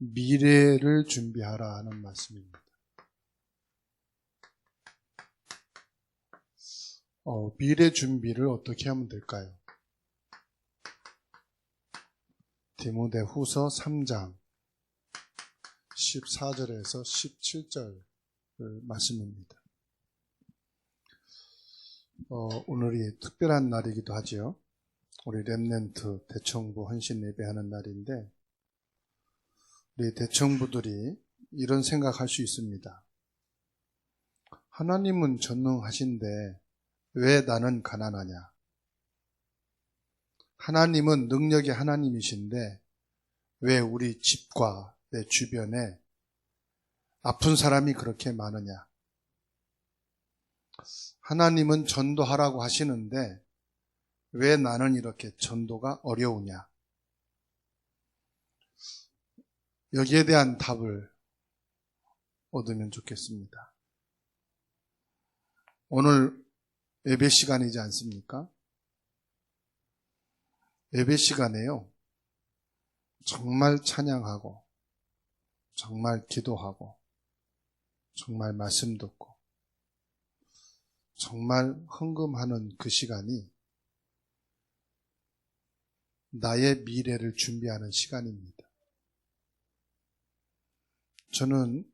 미래를 준비하라 하는 말씀입니다. 미래 준비를 어떻게 하면 될까요? 디모데후서 3장 14절에서 17절 말씀입니다. 오늘이 특별한 날이기도 하죠. 우리 렘넌트 대청부 헌신 예배하는 날인데, 우리 대청부들이 이런 생각할 수 있습니다. 하나님은 전능하신데 왜 나는 가난하냐? 하나님은 능력의 하나님이신데 왜 우리 집과 내 주변에 아픈 사람이 그렇게 많으냐? 하나님은 전도하라고 하시는데 왜 나는 이렇게 전도가 어려우냐? 여기에 대한 답을 얻으면 좋겠습니다. 오늘 예배 시간이지 않습니까? 예배 시간에요, 정말 찬양하고, 정말 기도하고, 정말 말씀 듣고, 정말 헌금하는 그 시간이 나의 미래를 준비하는 시간입니다. 저는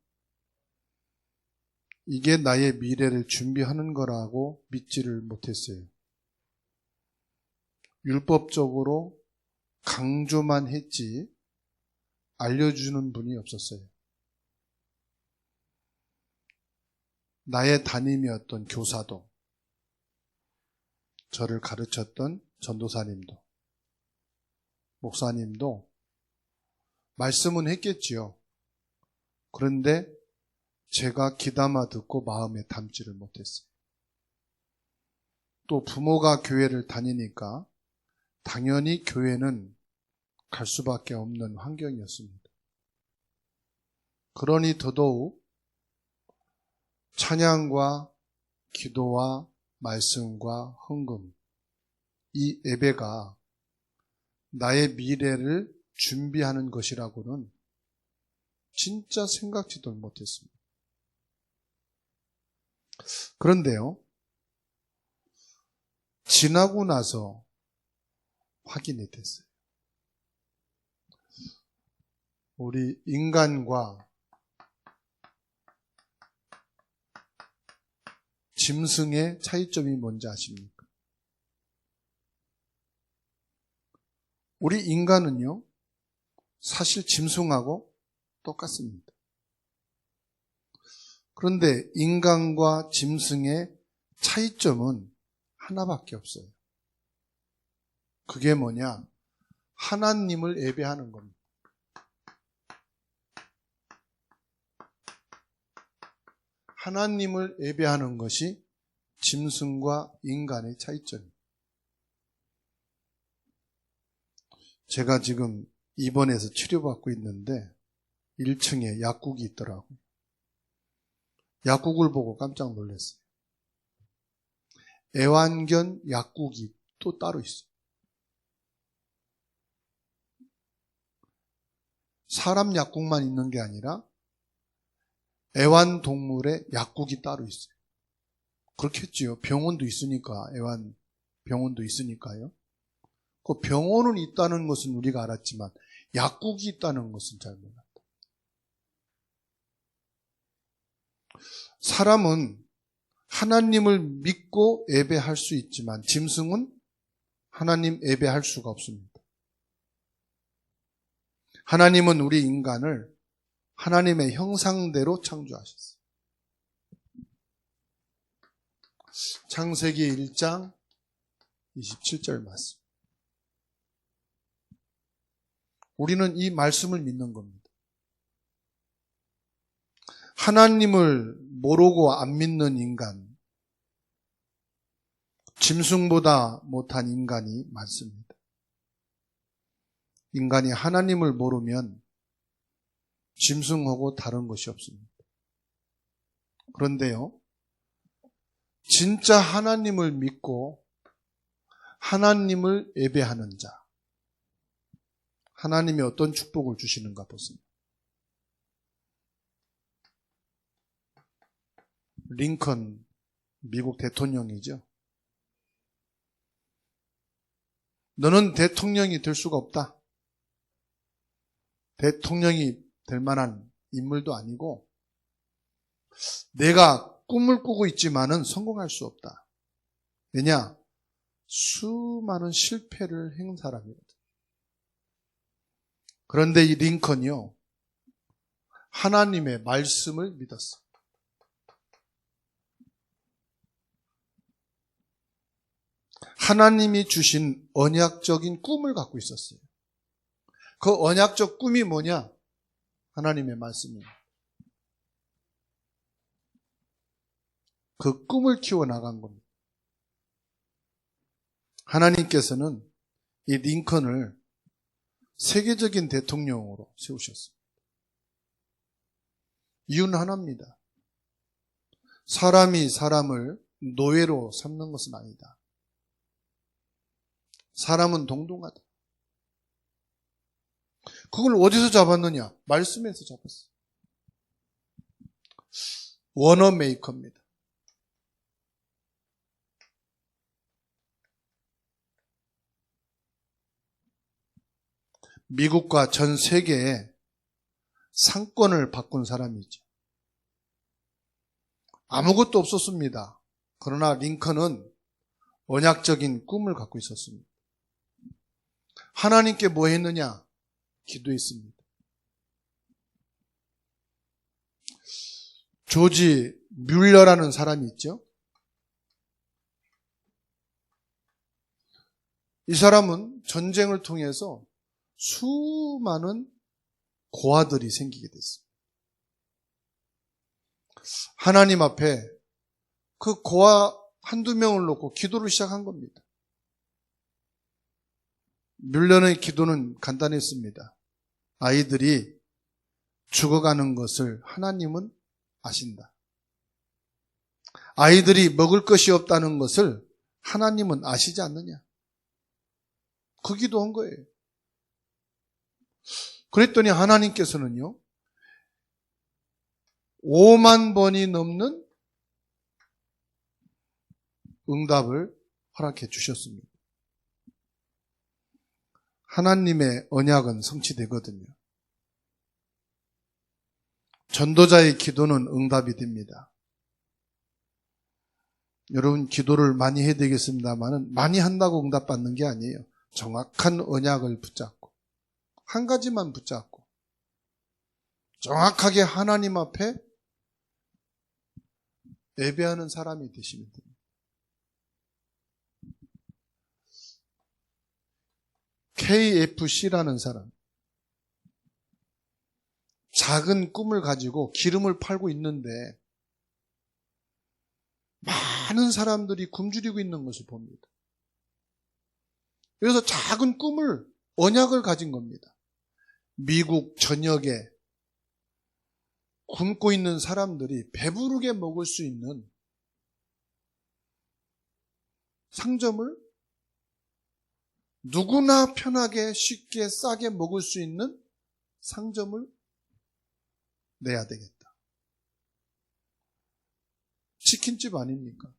이게 나의 미래를 준비하는 거라고 믿지를 못했어요. 율법적으로 강조만 했지 알려주는 분이 없었어요. 나의 담임이었던 교사도, 저를 가르쳤던 전도사님도, 목사님도 말씀은 했겠지요. 그런데 제가 귀담아 듣고 마음에 담지를 못했어요. 또 부모가 교회를 다니니까 당연히 교회는 갈 수밖에 없는 환경이었습니다. 그러니 더더욱 찬양과 기도와 말씀과 헌금, 이 예배가 나의 미래를 준비하는 것이라고는 진짜 생각지도 못했습니다. 그런데요, 지나고 나서 확인이 됐어요. 우리 인간과 짐승의 차이점이 뭔지 아십니까? 우리 인간은요, 사실 짐승하고 똑같습니다. 그런데 인간과 짐승의 차이점은 하나밖에 없어요. 그게 뭐냐? 하나님을 예배하는 겁니다. 하나님을 예배하는 것이 짐승과 인간의 차이점입니다. 제가 지금 입원해서 치료받고 있는데 1층에 약국이 있더라고요. 약국을 보고 깜짝 놀랐어요. 애완견 약국이 또 따로 있어요. 사람 약국만 있는 게 아니라 애완동물의 약국이 따로 있어요. 그렇겠지요. 병원도 있으니까, 병원도 있으니까요. 그 병원은 있다는 것은 우리가 알았지만 약국이 있다는 것은 잘 몰랐다. 사람은 하나님을 믿고 예배할 수 있지만 짐승은 하나님 예배할 수가 없습니다. 하나님은 우리 인간을 하나님의 형상대로 창조하셨어요. 창세기 1장 27절 말씀. 우리는 이 말씀을 믿는 겁니다. 하나님을 모르고 안 믿는 인간, 짐승보다 못한 인간이 많습니다. 인간이 하나님을 모르면 짐승하고 다른 것이 없습니다. 그런데요, 진짜 하나님을 믿고 하나님을 예배하는 자, 하나님이 어떤 축복을 주시는가 보세요. 링컨 미국 대통령이죠. 너는 대통령이 될 수가 없다. 대통령이 될 만한 인물도 아니고 내가 꿈을 꾸고 있지만은 성공할 수 없다. 왜냐? 수많은 실패를 한 사람이거든. 그런데 이 링컨이요, 하나님의 말씀을 믿었어. 하나님이 주신 언약적인 꿈을 갖고 있었어요. 그 언약적 꿈이 뭐냐? 하나님의 말씀입니다. 그 꿈을 키워나간 겁니다. 하나님께서는 이 링컨을 세계적인 대통령으로 세우셨습니다. 이유는 하나입니다. 사람이 사람을 노예로 삼는 것은 아니다. 사람은 동등하다. 그걸 어디서 잡았느냐? 말씀에서 잡았어요. 워너메이커입니다. 미국과 전 세계에 상권을 바꾼 사람이죠. 아무것도 없었습니다. 그러나 링컨은 언약적인 꿈을 갖고 있었습니다. 하나님께 뭐 했느냐? 기도했습니다. 조지 뮬러라는 사람이 있죠. 이 사람은 전쟁을 통해서 수많은 고아들이 생기게 됐습니다. 하나님 앞에 그 고아 한두 명을 놓고 기도를 시작한 겁니다. 뮬러의 기도는 간단했습니다. 아이들이 죽어가는 것을 하나님은 아신다. 아이들이 먹을 것이 없다는 것을 하나님은 아시지 않느냐. 그 기도한 거예요. 그랬더니 하나님께서는요, 5만 번이 넘는 응답을 허락해 주셨습니다. 하나님의 언약은 성취되거든요. 전도자의 기도는 응답이 됩니다. 여러분, 기도를 많이 해야 되겠습니다만 많이 한다고 응답받는 게 아니에요. 정확한 언약을 붙잡고 한 가지만 붙잡고 정확하게 하나님 앞에 예배하는 사람이 되시면 됩니다. KFC라는 사람, 작은 꿈을 가지고 기름을 팔고 있는데 많은 사람들이 굶주리고 있는 것을 봅니다. 그래서 작은 꿈을, 언약을 가진 겁니다. 미국 전역에 굶고 있는 사람들이 배부르게 먹을 수 있는 상점을, 누구나 편하게 쉽게 싸게 먹을 수 있는 상점을 내야 되겠다. 치킨집 아닙니까?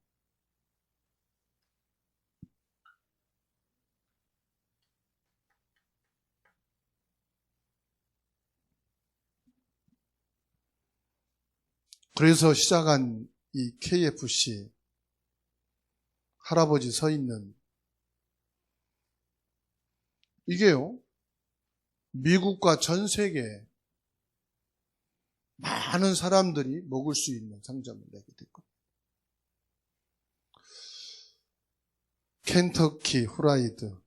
그래서 시작한 이 KFC, 할아버지 서 있는 이게요, 미국과 전 세계에 많은 사람들이 먹을 수 있는 상점을 내게 됐고, 켄터키 후라이드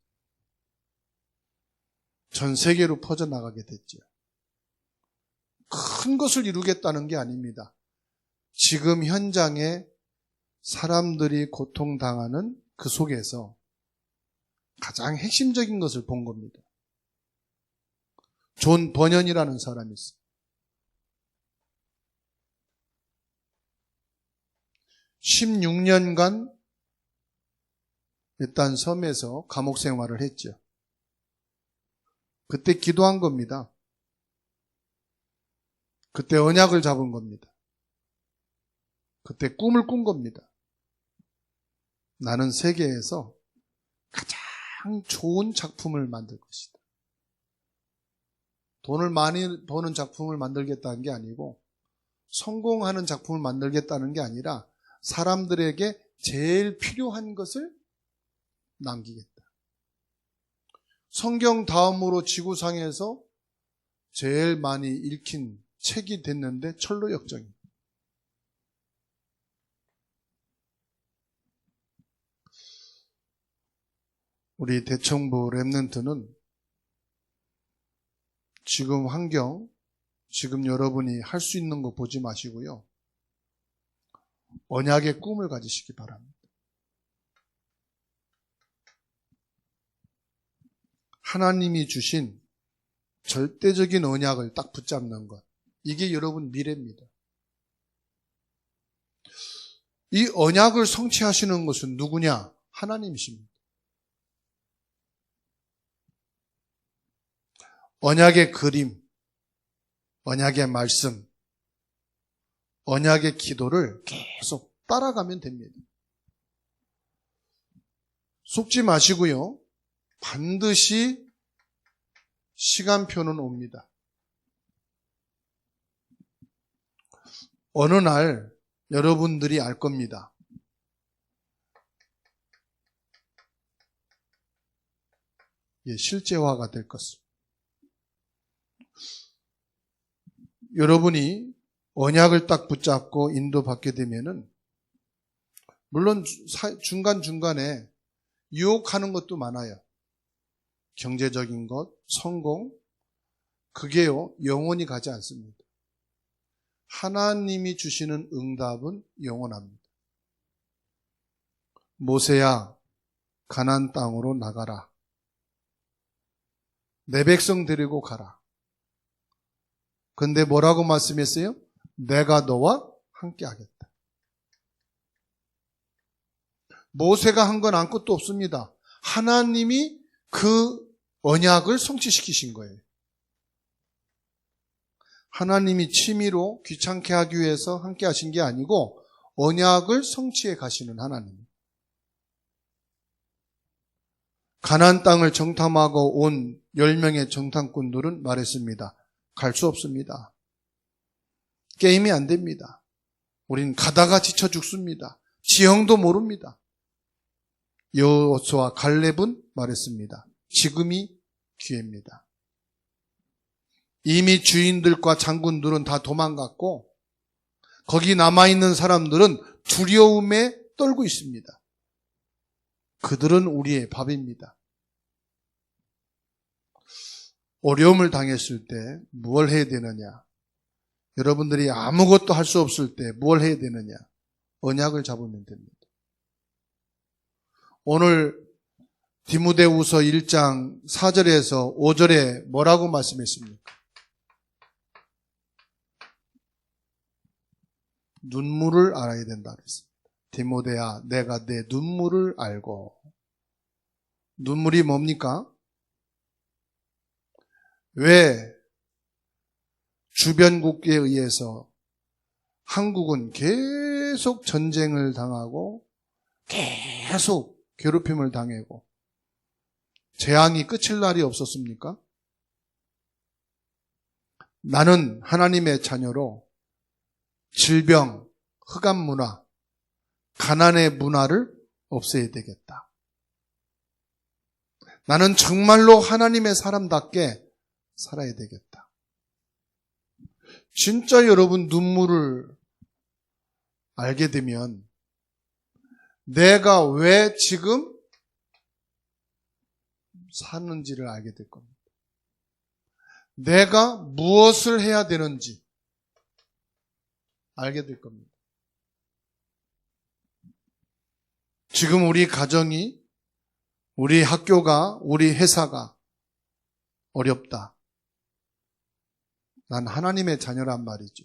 전 세계로 퍼져나가게 됐죠. 큰 것을 이루겠다는 게 아닙니다. 지금 현장에 사람들이 고통당하는 그 속에서 가장 핵심적인 것을 본 겁니다. 존 버년이라는 사람이 있어요. 16년간 일단 섬에서 감옥 생활을 했죠. 그때 기도한 겁니다. 그때 언약을 잡은 겁니다. 그때 꿈을 꾼 겁니다. 나는 세계에서 가장 좋은 작품을 만들 것이다. 돈을 많이 버는 작품을 만들겠다는 게 아니고 성공하는 작품을 만들겠다는 게 아니라 사람들에게 제일 필요한 것을 남기겠다. 성경 다음으로 지구상에서 제일 많이 읽힌 책이 됐는데 철로역정입니다. 우리 대청부 랩넌트는 지금 환경, 지금 여러분이 할 수 있는 거 보지 마시고요. 언약의 꿈을 가지시기 바랍니다. 하나님이 주신 절대적인 언약을 딱 붙잡는 것. 이게 여러분 미래입니다. 이 언약을 성취하시는 것은 누구냐? 하나님이십니다. 언약의 그림, 언약의 말씀, 언약의 기도를 계속 따라가면 됩니다. 속지 마시고요. 반드시 시간표는 옵니다. 어느 날 여러분들이 알 겁니다. 실제화가 될 것입니다. 여러분이 언약을 딱 붙잡고 인도받게 되면은 물론 중간중간에 유혹하는 것도 많아요. 경제적인 것, 성공, 그게요 영원히 가지 않습니다. 하나님이 주시는 응답은 영원합니다. 모세야, 가나안 땅으로 나가라. 내 백성 데리고 가라. 근데 뭐라고 말씀했어요? 내가 너와 함께 하겠다. 모세가 한 건 아무것도 없습니다. 하나님이 그 언약을 성취시키신 거예요. 하나님이 취미로 귀찮게 하기 위해서 함께 하신 게 아니고 언약을 성취해 가시는 하나님. 가나안 땅을 정탐하고 온 10명의 정탐꾼들은 말했습니다. 갈 수 없습니다. 게임이 안 됩니다. 우린 가다가 지쳐 죽습니다. 지형도 모릅니다. 여호수아 갈렙은 말했습니다. 지금이 기회입니다. 이미 주인들과 장군들은 다 도망갔고 거기 남아있는 사람들은 두려움에 떨고 있습니다. 그들은 우리의 밥입니다. 어려움을 당했을 때 무엇을 해야 되느냐? 여러분들이 아무것도 할 수 없을 때 무엇을 해야 되느냐? 언약을 잡으면 됩니다. 오늘 디모데후서 1장 4절에서 5절에 뭐라고 말씀했습니까? 눈물을 알아야 된다 그랬습니다. 디모데야, 내가 내 눈물을 알고. 눈물이 뭡니까? 왜 주변국에 의해서 한국은 계속 전쟁을 당하고 계속 괴롭힘을 당하고 재앙이 끝일 날이 없었습니까? 나는 하나님의 자녀로 질병, 흑암 문화, 가난의 문화를 없애야 되겠다. 나는 정말로 하나님의 사람답게 살아야 되겠다. 진짜 여러분 눈물을 알게 되면 내가 왜 지금 사는지를 알게 될 겁니다. 내가 무엇을 해야 되는지 알게 될 겁니다. 지금 우리 가정이, 우리 학교가, 우리 회사가 어렵다. 난 하나님의 자녀란 말이죠.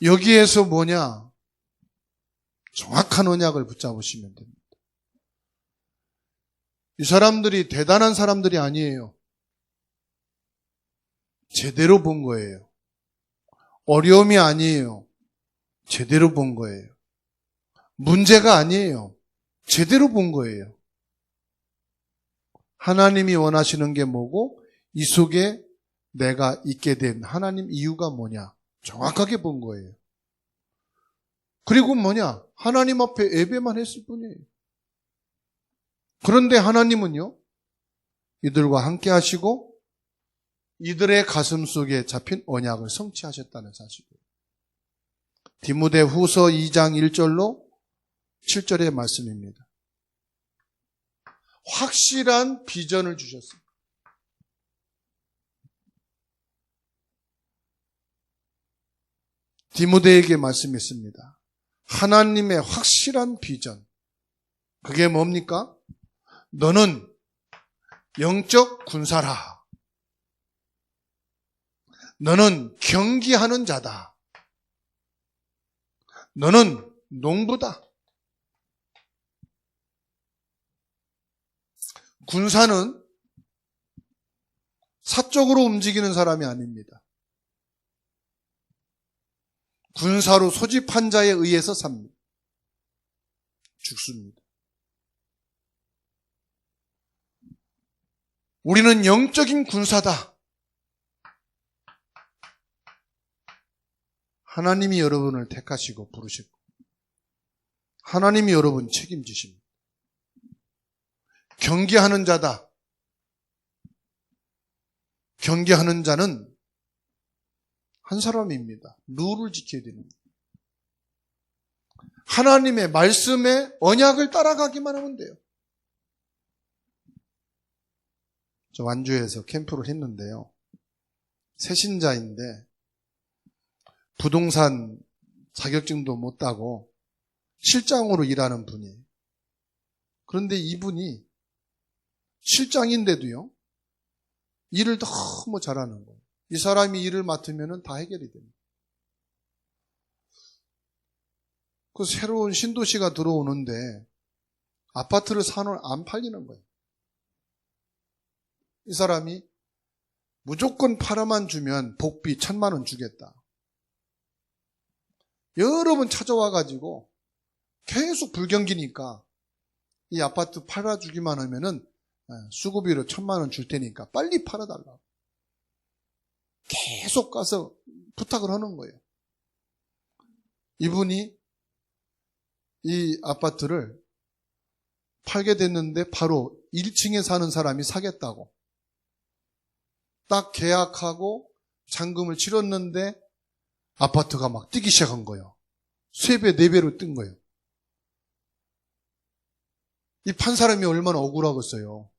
여기에서 뭐냐? 정확한 언약을 붙잡으시면 됩니다. 이 사람들이 대단한 사람들이 아니에요. 제대로 본 거예요. 어려움이 아니에요. 제대로 본 거예요. 문제가 아니에요. 제대로 본 거예요. 하나님이 원하시는 게 뭐고 이 속에 내가 있게 된 하나님 이유가 뭐냐 정확하게 본 거예요. 그리고 뭐냐 하나님 앞에 예배만 했을 뿐이에요. 그런데 하나님은요 이들과 함께 하시고 이들의 가슴 속에 잡힌 언약을 성취하셨다는 사실이에요. 디모데후서 2장 1절로 7절의 말씀입니다. 확실한 비전을 주셨습니다. 디모데에게 말씀했습니다. 하나님의 확실한 비전. 그게 뭡니까? 너는 영적 군사라. 너는 경기하는 자다. 너는 농부다. 군사는 사적으로 움직이는 사람이 아닙니다. 군사로 소집한 자에 의해서 삽니다. 죽습니다. 우리는 영적인 군사다. 하나님이 여러분을 택하시고 부르시고 하나님이 여러분 책임지십니다. 경계하는 자다. 경계하는 자는 한 사람입니다. 룰을 지켜야 됩니다. 하나님의 말씀에 언약을 따라가기만 하면 돼요. 저 완주에서 캠프를 했는데요. 새신자인데 부동산 자격증도 못 따고 실장으로 일하는 분이에요. 그런데 이분이 실장인데도요, 일을 너무 잘하는 거예요. 이 사람이 일을 맡으면 다 해결이 됩니다. 그 새로운 신도시가 들어오는데 아파트를 사놓으면 안 팔리는 거예요. 이 사람이 무조건 팔아만 주면 복비 1,000만 원 주겠다. 여러 번 찾아와가지고 계속 불경기니까 이 아파트 팔아주기만 하면은 수고비로 1,000만 원 줄 테니까 빨리 팔아달라고. 계속 가서 부탁을 하는 거예요. 이분이 이 아파트를 팔게 됐는데 바로 1층에 사는 사람이 사겠다고. 딱 계약하고 잔금을 치렀는데 아파트가 막 뛰기 시작한 거예요. 3배, 4배로 뜬 거예요. 이 판 사람이 얼마나 억울하겠어요.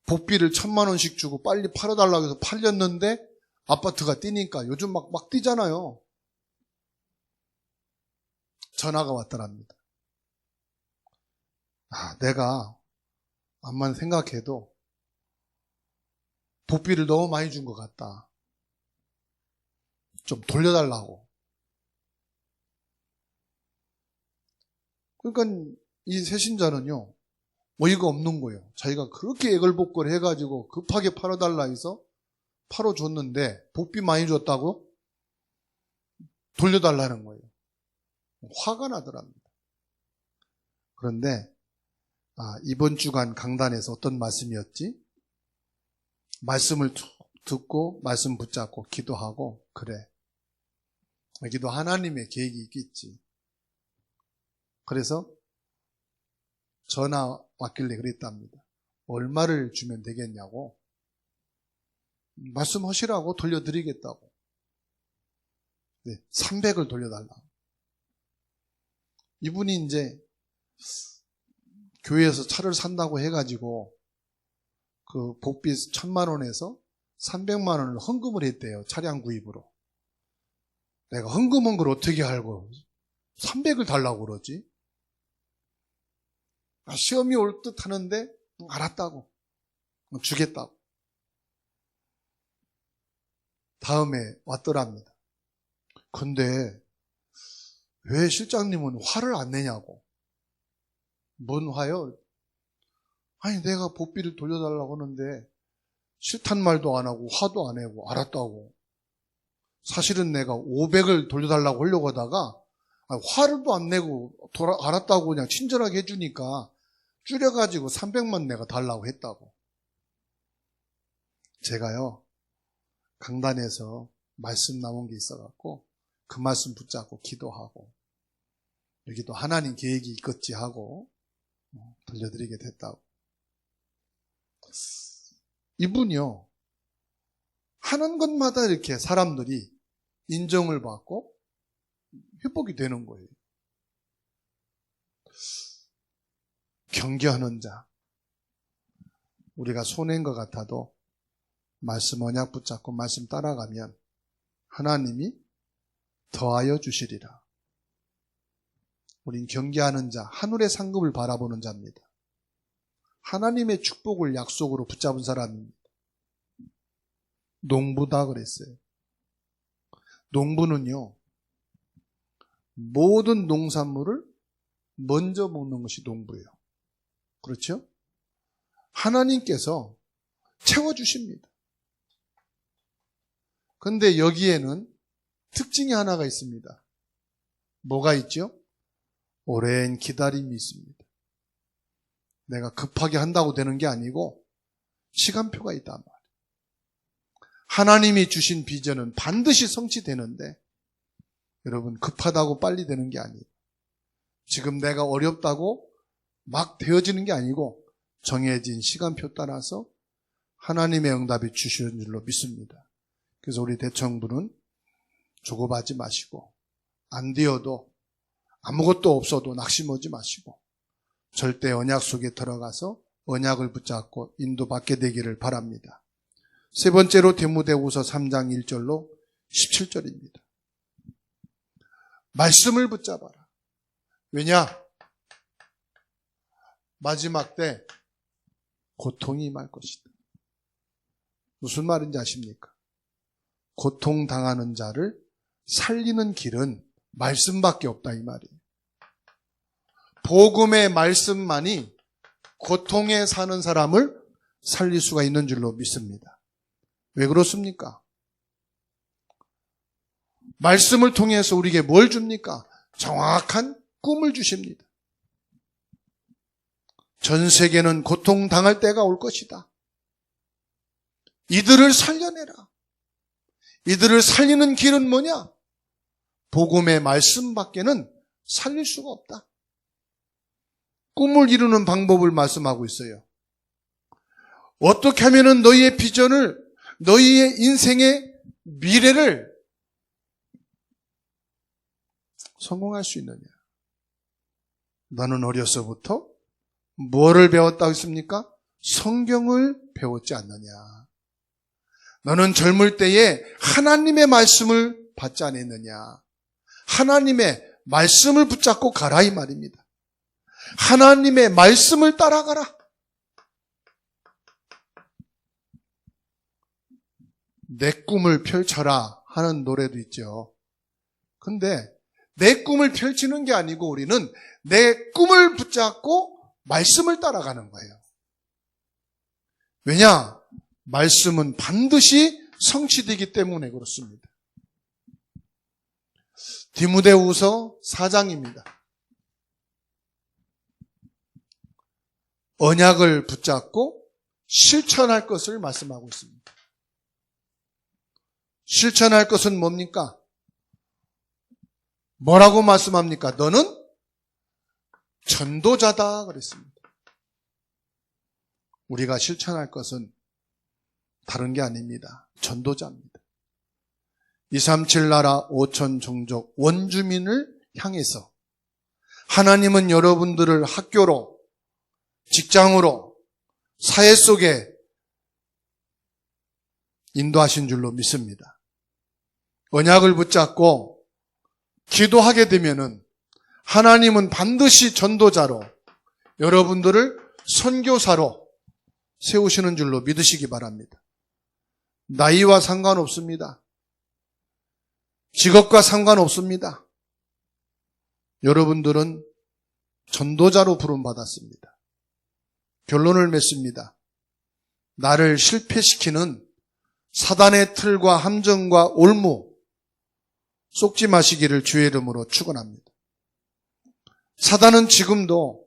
복비를 1,000만 원씩 주고 빨리 팔아달라고 해서 팔렸는데 아파트가 뛰니까 요즘 막 뛰잖아요. 전화가 왔더랍니다. 내가 암만 생각해도 복비를 너무 많이 준 것 같다. 좀 돌려달라고. 그러니까 이 새신자는요, 어이가 없는 거예요. 자기가 그렇게 애걸복걸 해가지고 급하게 팔아달라 해서 팔아줬는데 복비 많이 줬다고 돌려달라는 거예요. 화가 나더랍니다. 그런데 이번 주간 강단에서 어떤 말씀이었지? 말씀을 듣고 말씀 붙잡고 기도하고 그래. 여기도 하나님의 계획이 있겠지. 그래서 전화 왔길래 그랬답니다. 얼마를 주면 되겠냐고. 말씀하시라고 돌려드리겠다고. 네, 300을 돌려달라고. 이분이 이제 교회에서 차를 산다고 해가지고 그 복비 1,000만 원에서 300만 원을 헌금을 했대요. 차량 구입으로. 내가 헌금한 걸 어떻게 알고 300을 달라고 그러지? 시험이 올 듯 하는데 알았다고. 주겠다고. 다음에 왔더랍니다. 근데 왜 실장님은 화를 안 내냐고. 뭔 화요? 아니 내가 복비를 돌려달라고 하는데 싫단 말도 안 하고 화도 안 내고 알았다고. 사실은 내가 500을 돌려달라고 하려고 하다가 화를도 안 내고 알았다고 그냥 친절하게 해주니까 줄여가지고 300만 내가 달라고 했다고. 제가요, 강단에서 말씀 나온 게 있어갖고 그 말씀 붙잡고 기도하고 여기도 하나님 계획이 있겠지 하고 돌려드리게 됐다고. 이분이요, 하는 것마다 이렇게 사람들이 인정을 받고 회복이 되는 거예요. 경계하는 자, 우리가 손해인 것 같아도 말씀 언약 붙잡고 말씀 따라가면 하나님이 더하여 주시리라. 우린 경계하는 자, 하늘의 상급을 바라보는 자입니다. 하나님의 축복을 약속으로 붙잡은 사람입니다. 농부다 그랬어요. 농부는요, 모든 농산물을 먼저 먹는 것이 농부예요. 그렇죠? 하나님께서 채워주십니다. 그런데 여기에는 특징이 하나가 있습니다. 뭐가 있죠? 오랜 기다림이 있습니다. 내가 급하게 한다고 되는 게 아니고 시간표가 있단 말이에요. 하나님이 주신 비전은 반드시 성취되는데 여러분, 급하다고 빨리 되는 게 아니에요. 지금 내가 어렵다고 막 되어지는 게 아니고 정해진 시간표 따라서 하나님의 응답이 주시는 줄로 믿습니다. 그래서 우리 대청부는 조급하지 마시고 안 되어도 아무것도 없어도 낙심하지 마시고 절대 언약 속에 들어가서 언약을 붙잡고 인도받게 되기를 바랍니다. 세 번째로 디모데후서 3장 1절로 17절입니다. 말씀을 붙잡아라. 왜냐? 마지막 때 고통이 임할 것이다. 무슨 말인지 아십니까? 고통당하는 자를 살리는 길은 말씀밖에 없다 이 말이에요. 복음의 말씀만이 고통에 사는 사람을 살릴 수가 있는 줄로 믿습니다. 왜 그렇습니까? 말씀을 통해서 우리에게 뭘 줍니까? 정확한 꿈을 주십니다. 전 세계는 고통당할 때가 올 것이다. 이들을 살려내라. 이들을 살리는 길은 뭐냐? 복음의 말씀밖에는 살릴 수가 없다. 꿈을 이루는 방법을 말씀하고 있어요. 어떻게 하면 너희의 비전을, 너희의 인생의 미래를 성공할 수 있느냐? 너는 어려서부터 뭐를 배웠다고 했습니까? 성경을 배웠지 않느냐? 너는 젊을 때에 하나님의 말씀을 받지 않았느냐? 하나님의 말씀을 붙잡고 가라 이 말입니다. 하나님의 말씀을 따라가라. 내 꿈을 펼쳐라 하는 노래도 있죠. 근데 내 꿈을 펼치는 게 아니고 우리는 내 꿈을 붙잡고 말씀을 따라가는 거예요. 왜냐? 말씀은 반드시 성취되기 때문에 그렇습니다. 디모데후서 4장입니다. 언약을 붙잡고 실천할 것을 말씀하고 있습니다. 실천할 것은 뭡니까? 뭐라고 말씀합니까? 너는 전도자다 그랬습니다. 우리가 실천할 것은 다른 게 아닙니다. 전도자입니다. 237 나라 5천 종족 원주민을 향해서 하나님은 여러분들을 학교로, 직장으로, 사회 속에 인도하신 줄로 믿습니다. 언약을 붙잡고 기도하게 되면은 하나님은 반드시 전도자로, 여러분들을 선교사로 세우시는 줄로 믿으시기 바랍니다. 나이와 상관없습니다. 직업과 상관없습니다. 여러분들은 전도자로 부름받았습니다. 결론을 맺습니다. 나를 실패시키는 사단의 틀과 함정과 올무, 속지 마시기를 주의 이름으로 축원합니다. 사단은 지금도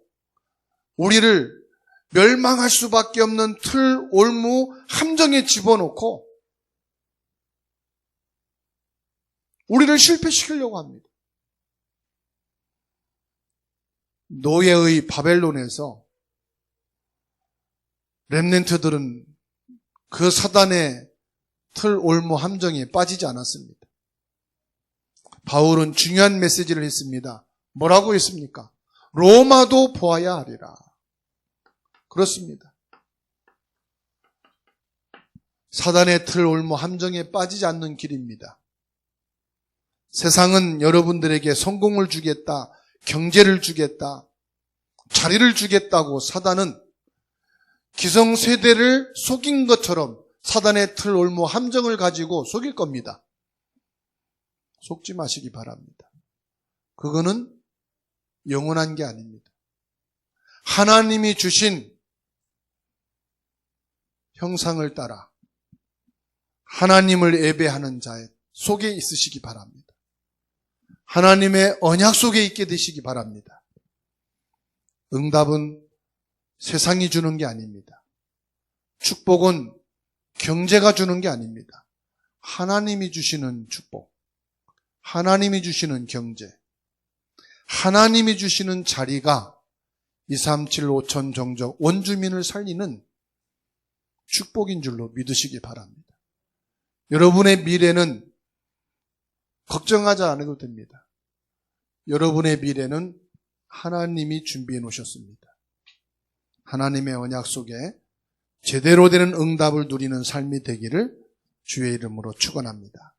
우리를 멸망할 수밖에 없는 틀, 올무, 함정에 집어넣고 우리를 실패시키려고 합니다. 노예의 바벨론에서 렘넌트들은 그 사단의 틀, 올무, 함정에 빠지지 않았습니다. 바울은 중요한 메시지를 했습니다. 뭐라고 했습니까? 로마도 보아야 하리라. 그렇습니다. 사단의 틀, 올무, 함정에 빠지지 않는 길입니다. 세상은 여러분들에게 성공을 주겠다, 경제를 주겠다, 자리를 주겠다고 사단은 기성세대를 속인 것처럼 사단의 틀, 올무, 함정을 가지고 속일 겁니다. 속지 마시기 바랍니다. 그거는 영원한 게 아닙니다. 하나님이 주신 형상을 따라 하나님을 예배하는 자의 속에 있으시기 바랍니다. 하나님의 언약 속에 있게 되시기 바랍니다. 응답은 세상이 주는 게 아닙니다. 축복은 경제가 주는 게 아닙니다. 하나님이 주시는 축복, 하나님이 주시는 경제, 하나님이 주시는 자리가 237 5천 정적 원주민을 살리는 축복인 줄로 믿으시기 바랍니다. 여러분의 미래는 걱정하지 않아도 됩니다. 여러분의 미래는 하나님이 준비해 놓으셨습니다. 하나님의 언약 속에 제대로 되는 응답을 누리는 삶이 되기를 주의 이름으로 축원합니다.